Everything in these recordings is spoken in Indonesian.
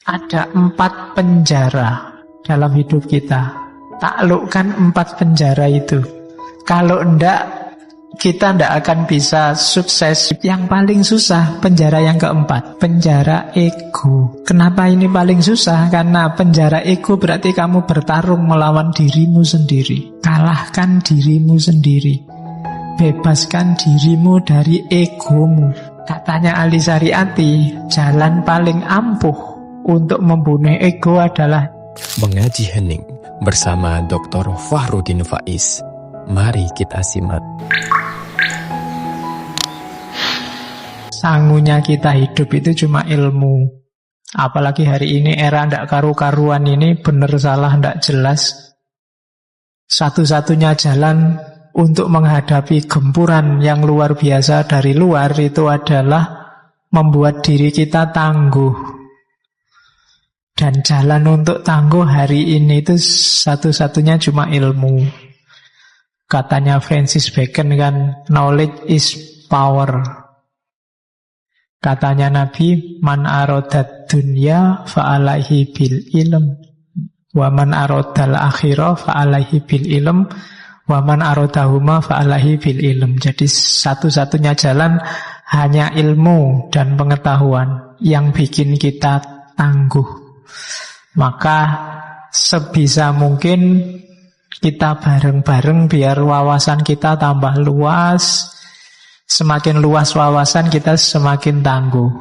Ada 4 penjara dalam hidup kita. Taklukkan 4 penjara itu. Kalau enggak, kita enggak akan bisa sukses. Yang paling susah, penjara yang keempat, penjara ego. Kenapa ini paling susah? Karena penjara ego berarti kamu bertarung melawan dirimu sendiri. Kalahkan dirimu sendiri. Bebaskan dirimu dari egomu. Katanya Ali Syariati, jalan paling ampuh untuk membunuh ego adalah mengaji hening bersama Dr. Fahrudin Faiz. Mari kita simak. Sangunya kita hidup itu cuma ilmu. Apalagi hari ini era ndak karu-karuan ini, bener salah ndak jelas. Satu-satunya jalan untuk menghadapi gempuran yang luar biasa dari luar itu adalah membuat diri kita tangguh. Dan jalan untuk tangguh hari ini itu satu-satunya cuma ilmu. Katanya Francis Bacon kan, knowledge is power. Katanya Nabi, man arodat dunya fa'alaihi bil ilm, wa man arodal akhirah fa'alaihi bil ilm, wa man arodahuma fa'alaihi bil ilm. Jadi satu-satunya jalan hanya ilmu dan pengetahuan yang bikin kita tangguh. Maka sebisa mungkin kita bareng-bareng biar wawasan kita tambah luas. Semakin luas wawasan kita semakin tangguh.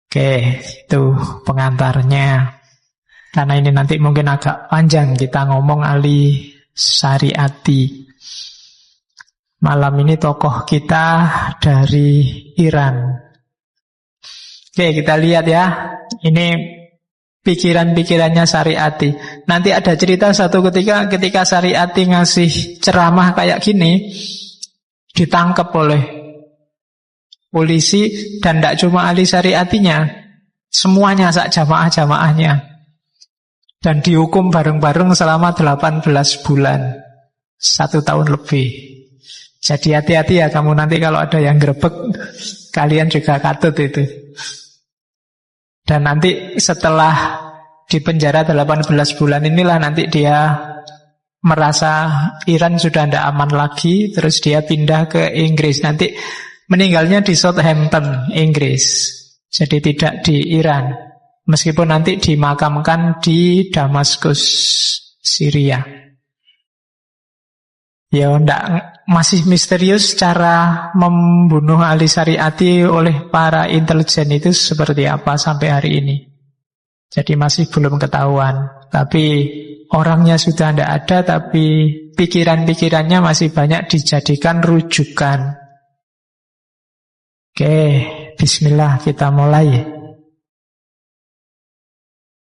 Oke, itu pengantarnya. Karena ini nanti mungkin agak panjang kita ngomong Ali Syariati. Malam ini tokoh kita dari Iran. Oke, kita lihat ya. Ini pikiran-pikirannya Syariati. Nanti ada cerita satu ketika Syariati ngasih ceramah kayak gini, ditangkap oleh polisi. Dan tidak cuma ahli Syariatinya, semuanya sak jamaah-jamaahnya. Dan dihukum bareng-bareng selama 18 bulan, 1 tahun lebih. Jadi hati-hati ya kamu nanti kalau ada yang grebek, kalian juga katut itu. Dan nanti setelah di penjara 18 bulan inilah nanti dia merasa Iran sudah tidak aman lagi, terus dia pindah ke Inggris. Nanti meninggalnya di Southampton, Inggris. Jadi tidak di Iran. Meskipun nanti dimakamkan di Damaskus, Syria. Ya masih misterius cara membunuh Ali Syariati oleh para intelijen itu seperti apa sampai hari ini. Jadi masih belum ketahuan. Tapi orangnya sudah tidak ada, tapi pikiran-pikirannya masih banyak dijadikan rujukan. Oke, bismillah kita mulai.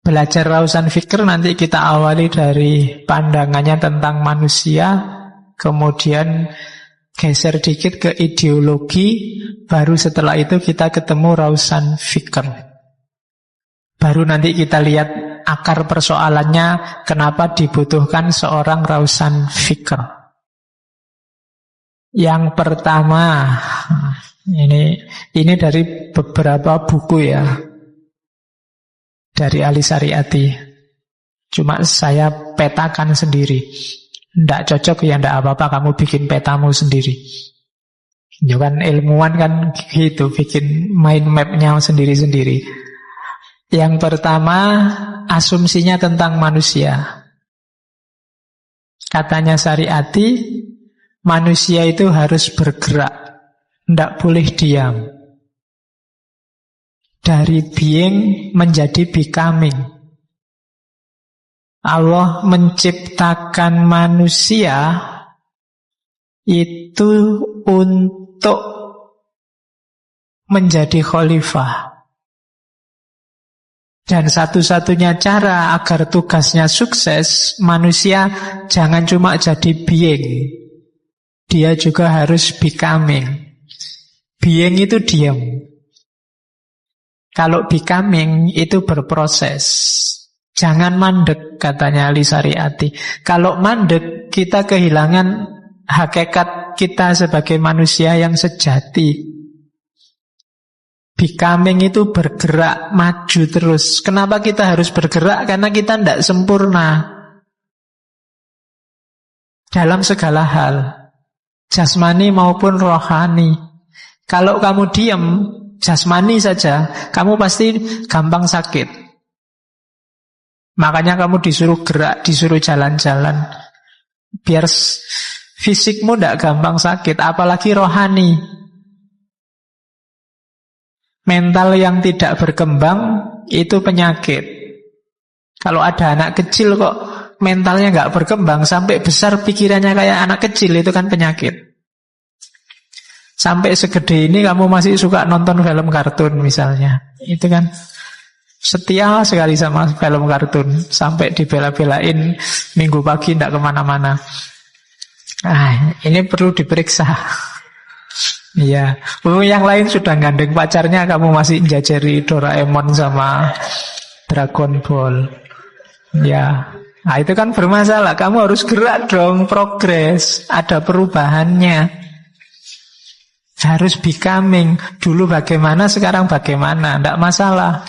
Belajar Rausan Fikr nanti kita awali dari pandangannya tentang manusia, kemudian geser dikit ke ideologi, baru setelah itu kita ketemu Rausan Fikr. Baru nanti kita lihat akar persoalannya, kenapa dibutuhkan seorang Rausan Fikr. Yang pertama, ini dari beberapa buku ya, dari Ali Syariati. Cuma saya petakan sendiri. Tidak cocok ya tidak apa-apa, kamu bikin petamu sendiri. Ya kan ilmuwan kan gitu, bikin mind map-nya sendiri-sendiri. Yang pertama, asumsinya tentang manusia. Katanya Syariati, manusia itu harus bergerak, tidak boleh diam. Dari being menjadi becoming. Allah menciptakan manusia itu untuk menjadi khalifah. Dan satu-satunya cara agar tugasnya sukses, manusia jangan cuma jadi being, dia juga harus becoming. Being itu diam. Kalau becoming itu berproses. Jangan mandek, katanya Ali Syariati. Kalau mandek, kita kehilangan hakikat kita sebagai manusia yang sejati. Becoming itu bergerak, maju terus. Kenapa kita harus bergerak? Karena kita tidak sempurna dalam segala hal, jasmani maupun rohani. Kalau kamu diam, jasmani saja, kamu pasti gampang sakit. Makanya kamu disuruh gerak, disuruh jalan-jalan, biar fisikmu tidak gampang sakit, apalagi rohani. Mental yang tidak berkembang itu penyakit. Kalau ada anak kecil kok mentalnya nggak berkembang, sampai besar pikirannya kayak anak kecil, itu kan penyakit. Sampai segede ini kamu masih suka nonton film kartun misalnya, itu kan setia sekali sama film kartun, sampai dibela-belain minggu pagi tidak kemana-mana. Ini perlu diperiksa. Iya, yang lain sudah gandeng pacarnya, kamu masih jajari Doraemon sama Dragon Ball. Ya, itu kan bermasalah. Kamu harus gerak dong, progres, ada perubahannya. Harus becoming. Dulu bagaimana, sekarang bagaimana, tidak masalah.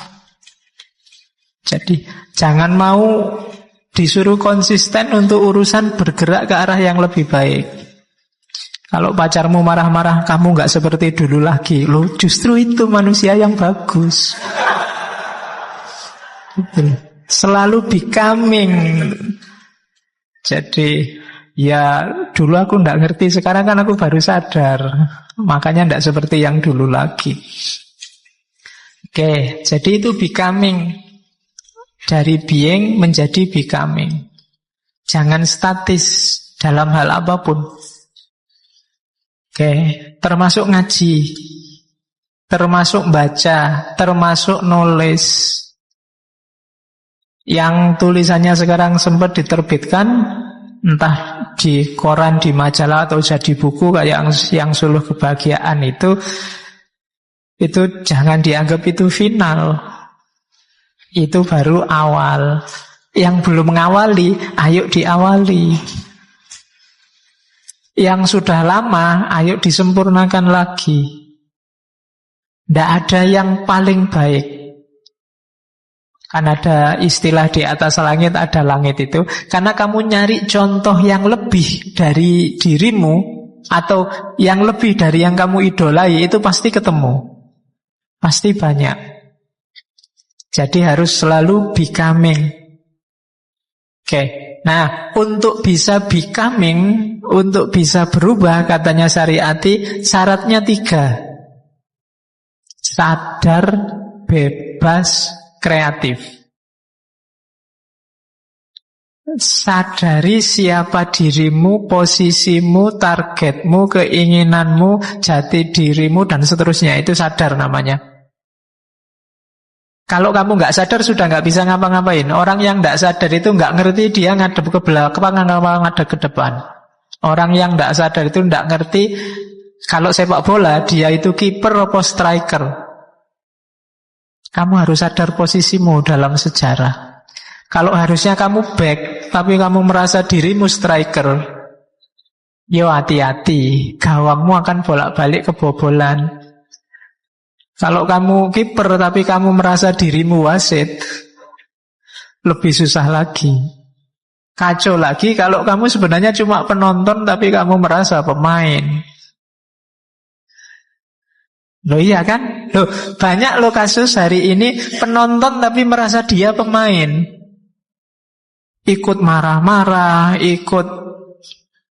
Jadi jangan mau disuruh konsisten untuk urusan bergerak ke arah yang lebih baik. Kalau pacarmu marah-marah, kamu nggak seperti dulu lagi. Loh, justru itu manusia yang bagus. Selalu becoming. Jadi, ya dulu aku nggak ngerti, sekarang kan aku baru sadar. Makanya nggak seperti yang dulu lagi. Oke, jadi itu becoming. Dari being menjadi becoming. Jangan statis dalam hal apapun. Oke, termasuk ngaji, termasuk baca, termasuk nulis. Yang tulisannya sekarang sempat diterbitkan, entah di koran, di majalah, atau jadi buku kayak yang Suluh Kebahagiaan itu jangan dianggap itu final. Itu baru awal. Yang belum mengawali, ayo diawali. Yang sudah lama, ayo disempurnakan lagi. Tidak ada yang paling baik. Kan ada istilah di atas langit ada langit itu. Karena kamu nyari contoh yang lebih dari dirimu, atau yang lebih dari yang kamu idolai, itu pasti ketemu. Pasti banyak. Jadi harus selalu becoming. Oke. Nah, untuk bisa becoming, untuk bisa berubah, katanya Syariati, syaratnya 3. Sadar, bebas, kreatif. Sadari siapa dirimu, posisimu, targetmu, keinginanmu, jati dirimu, dan seterusnya. Itu sadar namanya. Kalau kamu nggak sadar, sudah nggak bisa ngapa-ngapain. Orang yang nggak sadar itu nggak ngerti dia ngadep ke belakang, ngadep ke depan. Orang yang nggak sadar itu nggak ngerti kalau sepak bola dia itu kiper atau striker. Kamu harus sadar posisimu dalam sejarah. Kalau harusnya kamu back, tapi kamu merasa dirimu striker, yo hati-hati, gawangmu akan bolak-balik kebobolan. Kalau kamu kiper tapi kamu merasa dirimu wasit, lebih susah lagi. Kacau lagi kalau kamu sebenarnya cuma penonton tapi kamu merasa pemain. Loh iya kan? Loh, banyak loh kasus hari ini penonton tapi merasa dia pemain. Ikut marah-marah, ikut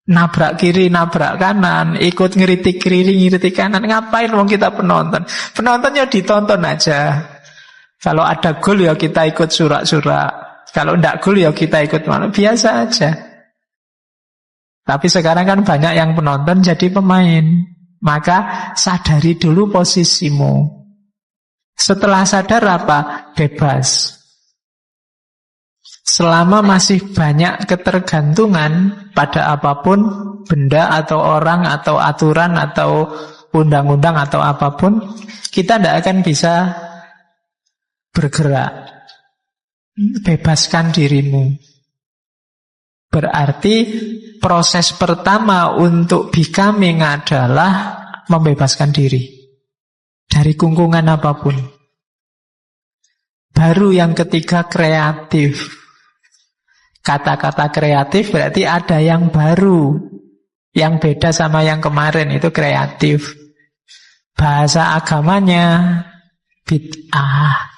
nabrak kiri, nabrak kanan, ikut ngeritik kiri, ngeritik kanan. Ngapain wong kita penonton? Penontonnya ditonton aja. Kalau ada gol ya kita ikut surak-surak. Kalau enggak gol ya kita ikut malu. Biasa aja. Tapi sekarang kan banyak yang penonton jadi pemain. Maka sadari dulu posisimu. Setelah sadar apa? Bebas. Selama masih banyak ketergantungan pada apapun, benda atau orang atau aturan atau undang-undang atau apapun, kita tidak akan bisa bergerak. Bebaskan dirimu. Berarti proses pertama untuk becoming adalah membebaskan diri. Dari kungkungan apapun. Baru yang ketiga kreatif. Kata-kata kreatif berarti ada yang baru, yang beda sama yang kemarin, itu kreatif. Bahasa agamanya bid'ah.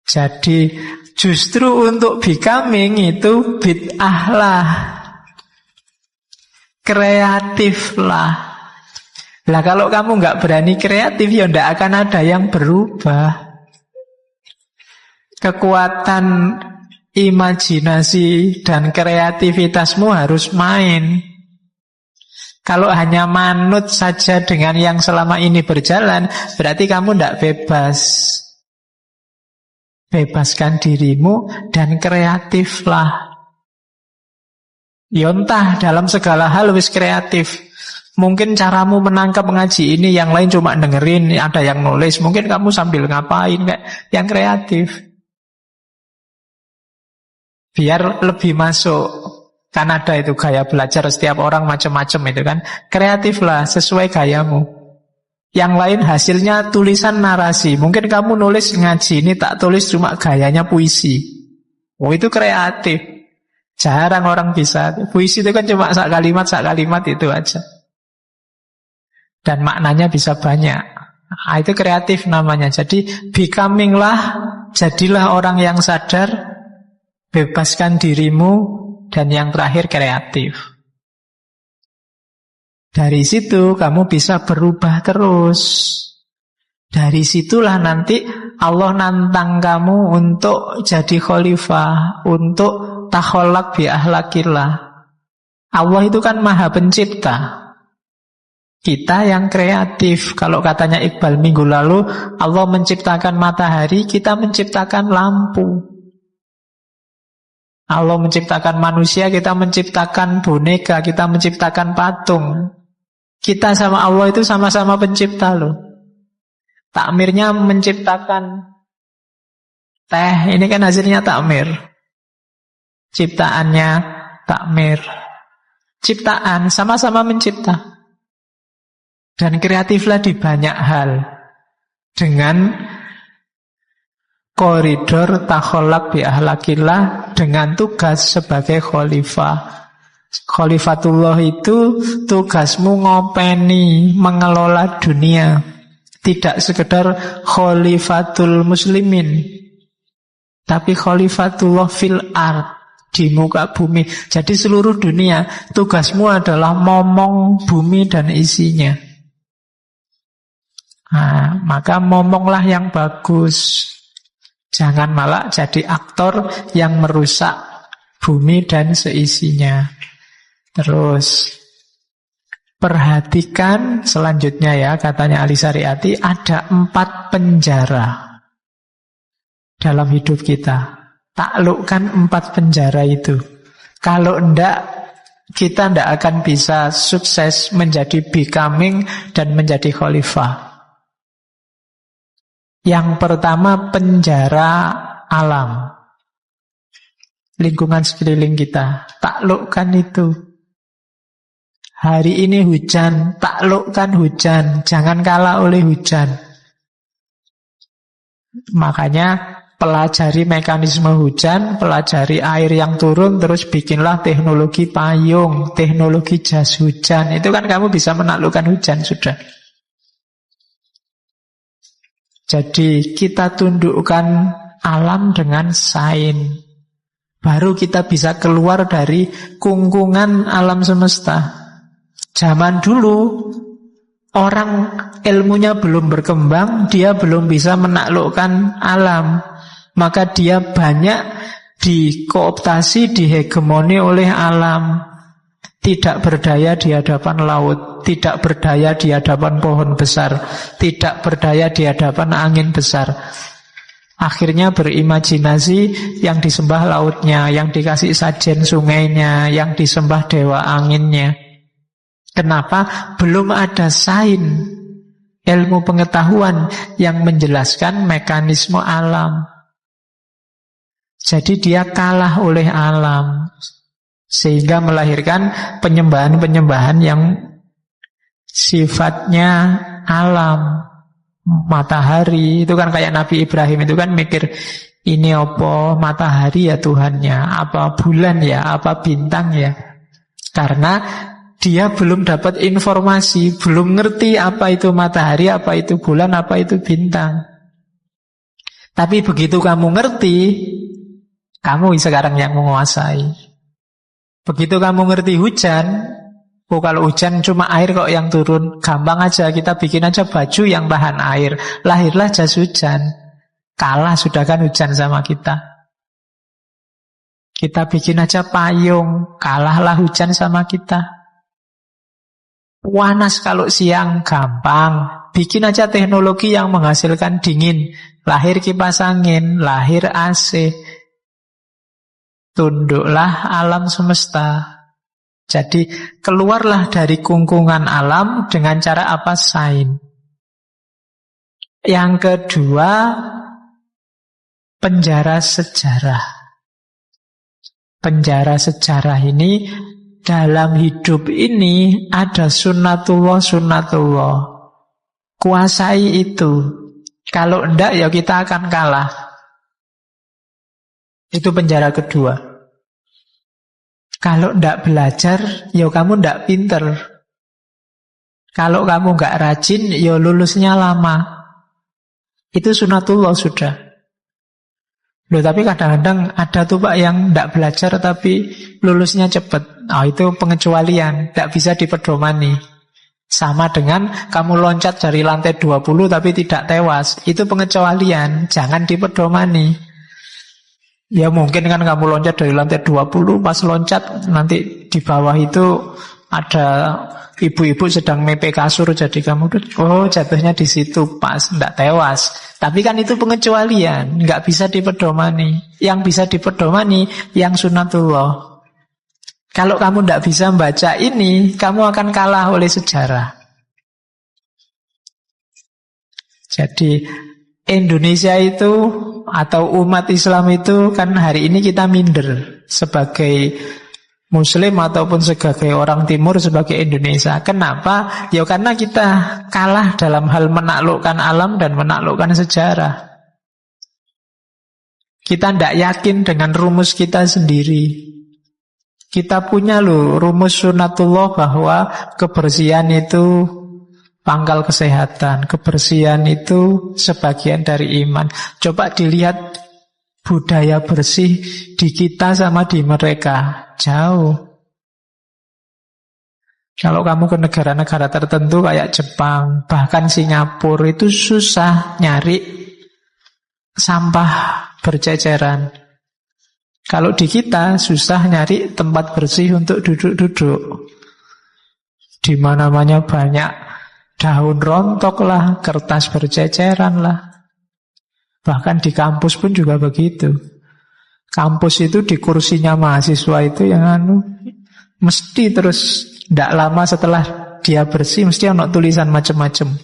Jadi justru untuk becoming itu bid'ah lah, kreatif lah. Lah kalau kamu nggak berani kreatif, ya nggak akan ada yang berubah. Kekuatan imajinasi dan kreativitasmu harus main. Kalau hanya manut saja dengan yang selama ini berjalan, berarti kamu tidak bebas. Bebaskan dirimu dan kreatiflah. Yontah dalam segala hal wis kreatif. Mungkin caramu menangkap ngaji ini, yang lain cuma dengerin, ada yang nulis. Mungkin kamu sambil ngapain, kayak yang kreatif. Biar lebih masuk. Kan ada itu gaya belajar, setiap orang macam-macam itu kan. Kreatiflah sesuai gayamu. Yang lain hasilnya tulisan narasi. Mungkin kamu nulis ngaji ini, tak tulis cuma gayanya puisi. Oh, itu kreatif. Jarang orang bisa. Puisi itu kan cuma sak kalimat itu aja. Dan maknanya bisa banyak. Nah, itu kreatif namanya. Jadi becoming lah, jadilah orang yang sadar, bebaskan dirimu, dan yang terakhir kreatif. Dari situ kamu bisa berubah terus. Dari situlah nanti Allah nantang kamu untuk jadi khalifah, untuk takholak bi ahlakillah. Allah itu kan maha pencipta. Kita yang kreatif. Kalau katanya Iqbal minggu lalu, Allah menciptakan matahari, kita menciptakan lampu. Allah menciptakan manusia, kita menciptakan boneka, kita menciptakan patung. Kita sama Allah itu sama-sama pencipta loh. Takmirnya menciptakan teh, ini kan hasilnya takmir. Ciptaannya takmir. Ciptaan sama-sama mencipta. Dan kreatiflah di banyak hal. Dengan koridor takholak bi ahlakillah, dengan tugas sebagai khalifah. Khalifatullah itu tugasmu ngopeni, mengelola dunia. Tidak sekedar khalifatul muslimin, tapi khalifatullah fil ard, di muka bumi. Jadi seluruh dunia, tugasmu adalah momong bumi dan isinya. Nah, maka momonglah yang bagus. Jangan malah jadi aktor yang merusak bumi dan seisinya. Terus perhatikan selanjutnya ya, katanya Ali Syariati, ada 4 penjara dalam hidup kita. Taklukkan 4 penjara itu. Kalau enggak, kita enggak akan bisa sukses menjadi becoming dan menjadi khalifah. Yang pertama, penjara alam. Lingkungan sekeliling kita. Taklukkan itu. Hari ini hujan, taklukkan hujan. Jangan kalah oleh hujan. Makanya pelajari mekanisme hujan, pelajari air yang turun, terus bikinlah teknologi payung, teknologi jas hujan. Itu kan kamu bisa menaklukkan hujan sudah. Jadi kita tundukkan alam dengan sains. Baru kita bisa keluar dari kungkungan alam semesta. Zaman dulu orang ilmunya belum berkembang, dia belum bisa menaklukkan alam. Maka dia banyak dikooptasi, dihegemoni oleh alam. Tidak berdaya di hadapan laut, tidak berdaya di hadapan pohon besar, tidak berdaya di hadapan angin besar. Akhirnya berimajinasi, yang disembah lautnya, yang dikasih sajen sungainya, yang disembah dewa anginnya. Kenapa? Belum ada sains, ilmu pengetahuan yang menjelaskan mekanisme alam. Jadi dia kalah oleh alam. Sehingga melahirkan penyembahan-penyembahan yang sifatnya alam. Matahari itu kan kayak Nabi Ibrahim itu kan mikir, ini apa matahari ya Tuhannya, apa bulan ya, apa bintang ya. Karena dia belum dapat informasi, belum ngerti apa itu matahari, apa itu bulan, apa itu bintang. Tapi begitu kamu ngerti, kamu sekarang yang menguasai. Begitu kamu ngerti hujan, oh kalau hujan cuma air kok yang turun, gampang aja, kita bikin aja baju yang tahan air. Lahirlah jas hujan. Kalah sudah kan hujan sama kita. Kita bikin aja payung, kalahlah hujan sama kita. Panas kalau siang, gampang. Bikin aja teknologi yang menghasilkan dingin. Lahir kipas angin, lahir AC. Tunduklah alam semesta. Jadi keluarlah dari kungkungan alam dengan cara apa? Sains. Yang kedua, penjara sejarah. Penjara sejarah ini, dalam hidup ini ada sunnatullah. Kuasai itu. Kalau enggak ya kita akan kalah. Itu penjara kedua. Kalau ndak belajar, ya kamu ndak pinter. Kalau kamu nggak rajin, ya lulusnya lama. Itu sunatullah sudah. Loh, tapi kadang-kadang ada tuh Pak yang ndak belajar tapi lulusnya cepat. Itu pengecualian, ndak bisa dipedomani. Sama dengan kamu loncat dari lantai 20 tapi tidak tewas. Itu pengecualian, jangan dipedomani. Ya mungkin kan kamu loncat dari lantai 20, pas loncat nanti di bawah itu ada ibu-ibu sedang mepe kasur, jadi kamu jatuhnya di situ pas, tidak tewas. Tapi kan itu pengecualian, nggak bisa dipedomani. Yang bisa dipedomani yang sunatullah. Kalau kamu tidak bisa membaca ini, kamu akan kalah oleh sejarah. Jadi Indonesia itu atau umat Islam itu kan hari ini kita minder sebagai Muslim ataupun sebagai orang Timur, sebagai Indonesia. Kenapa? Ya karena kita kalah dalam hal menaklukkan alam dan menaklukkan sejarah. Kita tidak yakin dengan rumus kita sendiri. Kita punya rumus sunatullah bahwa kebersihan itu pangkal kesehatan, kebersihan itu sebagian dari iman. Coba dilihat budaya bersih di kita sama di mereka, jauh. Kalau kamu ke negara-negara tertentu kayak Jepang, bahkan Singapura, itu susah nyari sampah berceceran. Kalau di kita susah nyari tempat bersih untuk duduk-duduk. Di mana-mana banyak daun rontok lah, kertas berceceran lah. Bahkan di kampus pun juga begitu. Kampus itu di kursinya mahasiswa itu yang mesti terus tidak lama setelah dia bersih mesti ada tulisan macam-macam.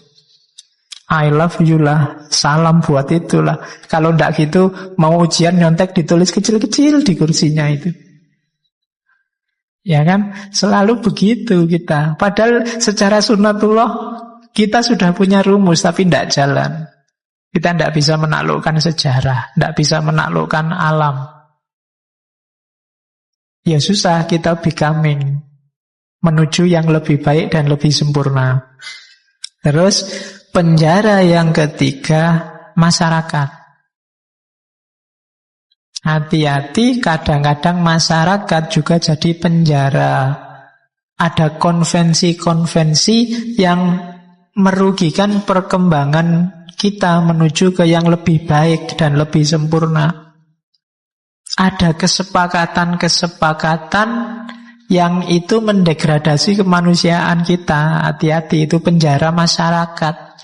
I love you lah, salam buat itulah. Kalau tidak gitu mau ujian nyontek ditulis kecil-kecil di kursinya itu. Ya kan? Selalu begitu kita. Padahal secara sunnatullah kita sudah punya rumus tapi tidak jalan. Kita tidak bisa menaklukkan sejarah, tidak bisa menaklukkan alam. Ya susah, kita becoming, menuju yang lebih baik dan lebih sempurna. Terus penjara yang ketiga, masyarakat. Hati-hati, kadang-kadang masyarakat juga jadi penjara. Ada konvensi-konvensi yang merugikan perkembangan kita menuju ke yang lebih baik dan lebih sempurna. Ada kesepakatan-kesepakatan yang itu mendegradasi kemanusiaan kita. Hati-hati, itu penjara masyarakat.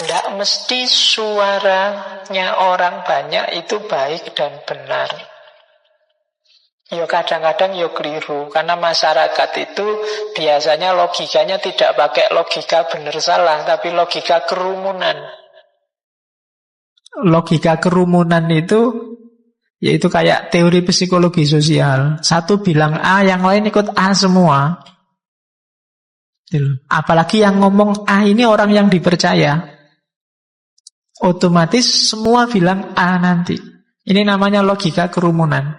Tidak mesti suaranya orang banyak itu baik dan benar. Ya kadang-kadang ya keliru. Karena masyarakat itu biasanya logikanya tidak pakai logika benar salah, tapi logika kerumunan. Logika kerumunan itu yaitu kayak teori psikologi sosial. Satu bilang A, yang lain ikut A semua. Apalagi yang ngomong A ini orang yang dipercaya, otomatis semua bilang A nanti. Ini namanya logika kerumunan.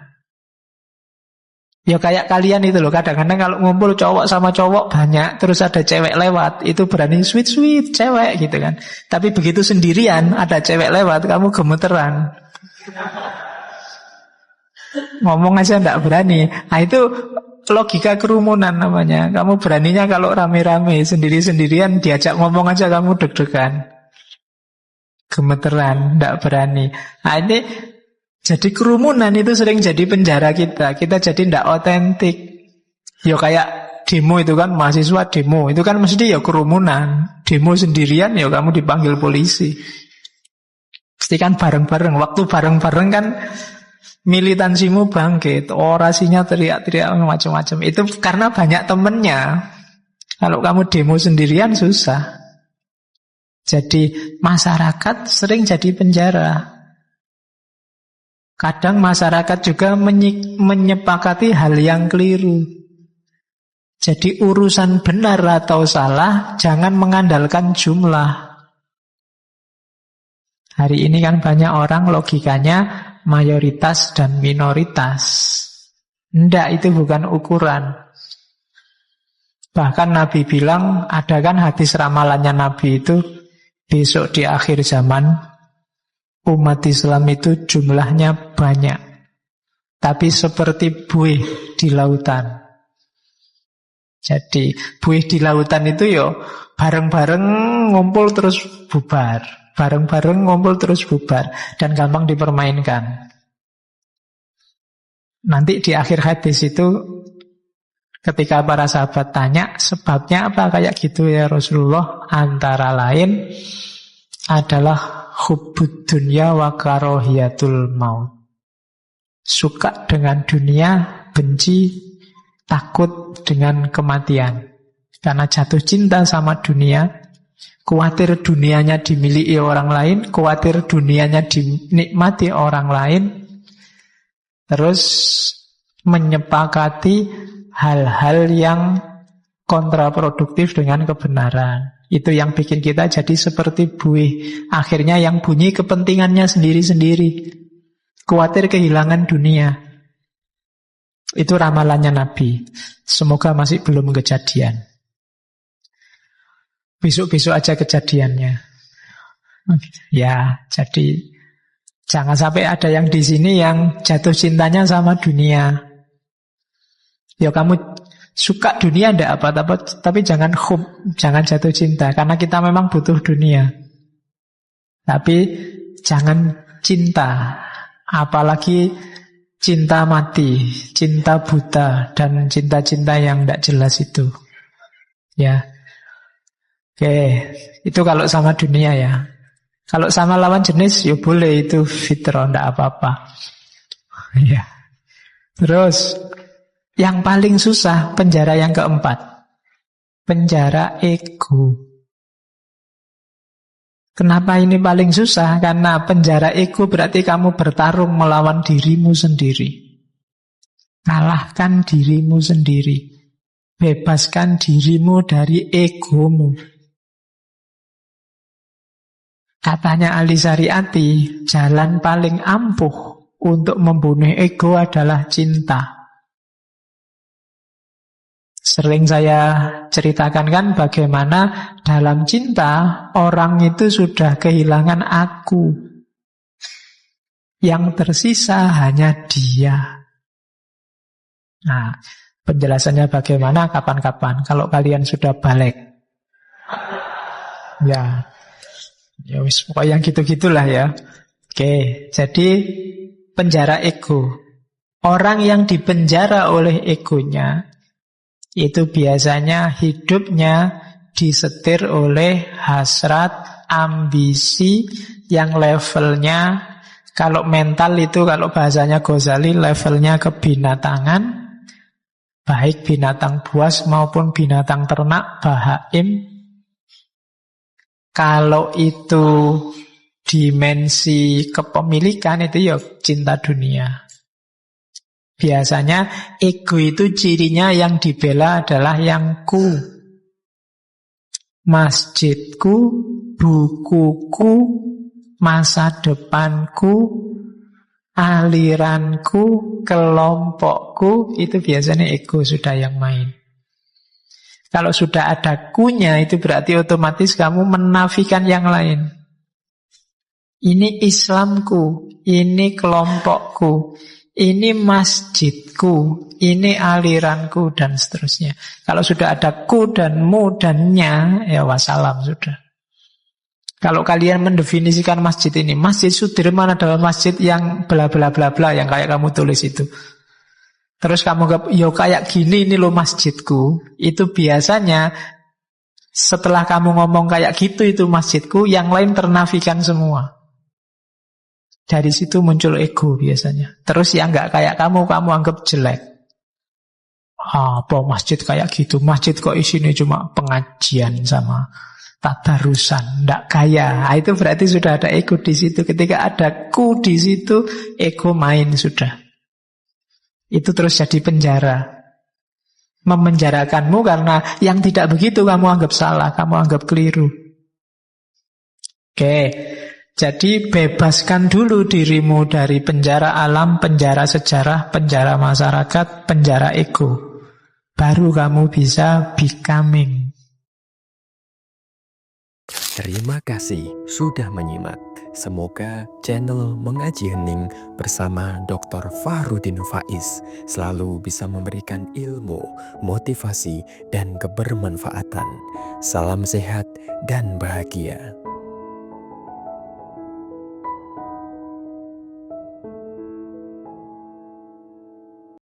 Ya kayak kalian itu loh, kadang-kadang kalau ngumpul cowok sama cowok banyak, terus ada cewek lewat, itu berani sweet cewek gitu kan. Tapi begitu sendirian ada cewek lewat, kamu gemeteran. Ngomong aja enggak berani. Nah itu logika kerumunan namanya. Kamu beraninya kalau rame-rame, sendiri-sendirian diajak ngomong aja kamu deg-degan, gemeteran, enggak berani. Nah ini jadi kerumunan itu sering jadi penjara kita. Kita jadi tidak otentik. Ya kayak demo itu kan, mahasiswa demo itu kan mesti ya kerumunan. Demo sendirian ya kamu dipanggil polisi. Pasti kan bareng-bareng. Waktu bareng-bareng kan militansimu bangkit, orasinya teriak-teriak macam-macam. Itu karena banyak temennya. Kalau kamu demo sendirian susah. Jadi masyarakat sering jadi penjara. Kadang masyarakat juga menyepakati hal yang keliru. Jadi urusan benar atau salah jangan mengandalkan jumlah. Hari ini kan banyak orang logikanya mayoritas dan minoritas. Tidak, itu bukan ukuran. Bahkan Nabi bilang, ada kan hadis ramalannya Nabi itu, besok di akhir zaman umat Islam itu jumlahnya banyak, tapi seperti buih di lautan. Jadi buih di lautan itu yo bareng-bareng ngumpul terus bubar, bareng-bareng ngumpul terus bubar, dan gampang dipermainkan. Nanti di akhir hadis itu ketika para sahabat tanya sebabnya apa kayak gitu ya Rasulullah, antara lain adalah hubbud dunya wa karahiyatul maut. Suka dengan dunia, benci, takut dengan kematian. Karena jatuh cinta sama dunia, khawatir dunianya dimiliki orang lain, khawatir dunianya dinikmati orang lain, terus menyepakati hal-hal yang kontraproduktif dengan kebenaran. Itu yang bikin kita jadi seperti buih. Akhirnya yang bunyi kepentingannya sendiri-sendiri. Khawatir kehilangan dunia. Itu ramalannya Nabi. Semoga masih belum kejadian. Besok-besok aja kejadiannya. Ya, jadi jangan sampai ada yang di sini yang jatuh cintanya sama dunia. Ya kamu suka dunia ndak apa-apa, tapi jangan jangan jatuh cinta, karena kita memang butuh dunia. Tapi jangan cinta, apalagi cinta mati, cinta buta, dan cinta-cinta yang ndak jelas itu. Ya, oke, itu kalau sama dunia ya. Kalau sama lawan jenis, ya boleh, itu fitrah, ndak apa-apa. Ya, terus. Yang paling susah penjara yang keempat, penjara ego. Kenapa ini paling susah? Karena penjara ego berarti kamu bertarung melawan dirimu sendiri. Kalahkan dirimu sendiri. Bebaskan dirimu dari egomu. Katanya Ali Syariati, jalan paling ampuh untuk membunuh ego adalah cinta. Sering saya ceritakan kan bagaimana dalam cinta orang itu sudah kehilangan aku. Yang tersisa hanya dia. Nah, penjelasannya bagaimana kapan-kapan kalau kalian sudah balik. Ya wis pokoknya yang gitu-gitulah ya. Oke, jadi penjara ego. Orang yang dipenjara oleh egonya itu biasanya hidupnya disetir oleh hasrat, ambisi yang levelnya, kalau mental itu, kalau bahasanya Ghazali, levelnya kebinatangan, baik binatang buas maupun binatang ternak, bahaim. Kalau itu dimensi kepemilikan, itu ya cinta dunia. Biasanya ego itu cirinya yang dibela adalah yang ku. masjidku, bukuku, masa depanku, aliranku, kelompokku, itu biasanya ego sudah yang main. Kalau sudah ada kunya, itu berarti otomatis kamu menafikan yang lain. Ini Islamku, ini kelompokku, ini masjidku, ini aliranku, dan seterusnya. Kalau sudah ada ku dan mu dan nya, ya wassalam sudah. Kalau kalian mendefinisikan masjid ini, Masjid Sudirman adalah masjid yang bla bla bla bla, yang kayak kamu tulis itu. Terus kamu anggap, yo kayak gini ini loh masjidku. Itu biasanya setelah kamu ngomong kayak gitu itu masjidku, yang lain ternafikan semua. Dari situ muncul ego biasanya. Terus yang nggak kayak kamu anggap jelek. Apa masjid kayak gitu? Masjid kok isinya cuma pengajian sama tadarusan, ndak kaya. Nah, itu berarti sudah ada ego di situ. Ketika ada ku di situ, ego main sudah. Itu terus jadi penjara. Memenjarakanmu karena yang tidak begitu kamu anggap salah, kamu anggap keliru. Oke. Jadi bebaskan dulu dirimu dari penjara alam, penjara sejarah, penjara masyarakat, penjara ego. Baru kamu bisa becoming. Terima kasih sudah menyimak. Semoga channel Mengaji Hening bersama Dr. Fahrudin Faiz selalu bisa memberikan ilmu, motivasi, dan kebermanfaatan. Salam sehat dan bahagia.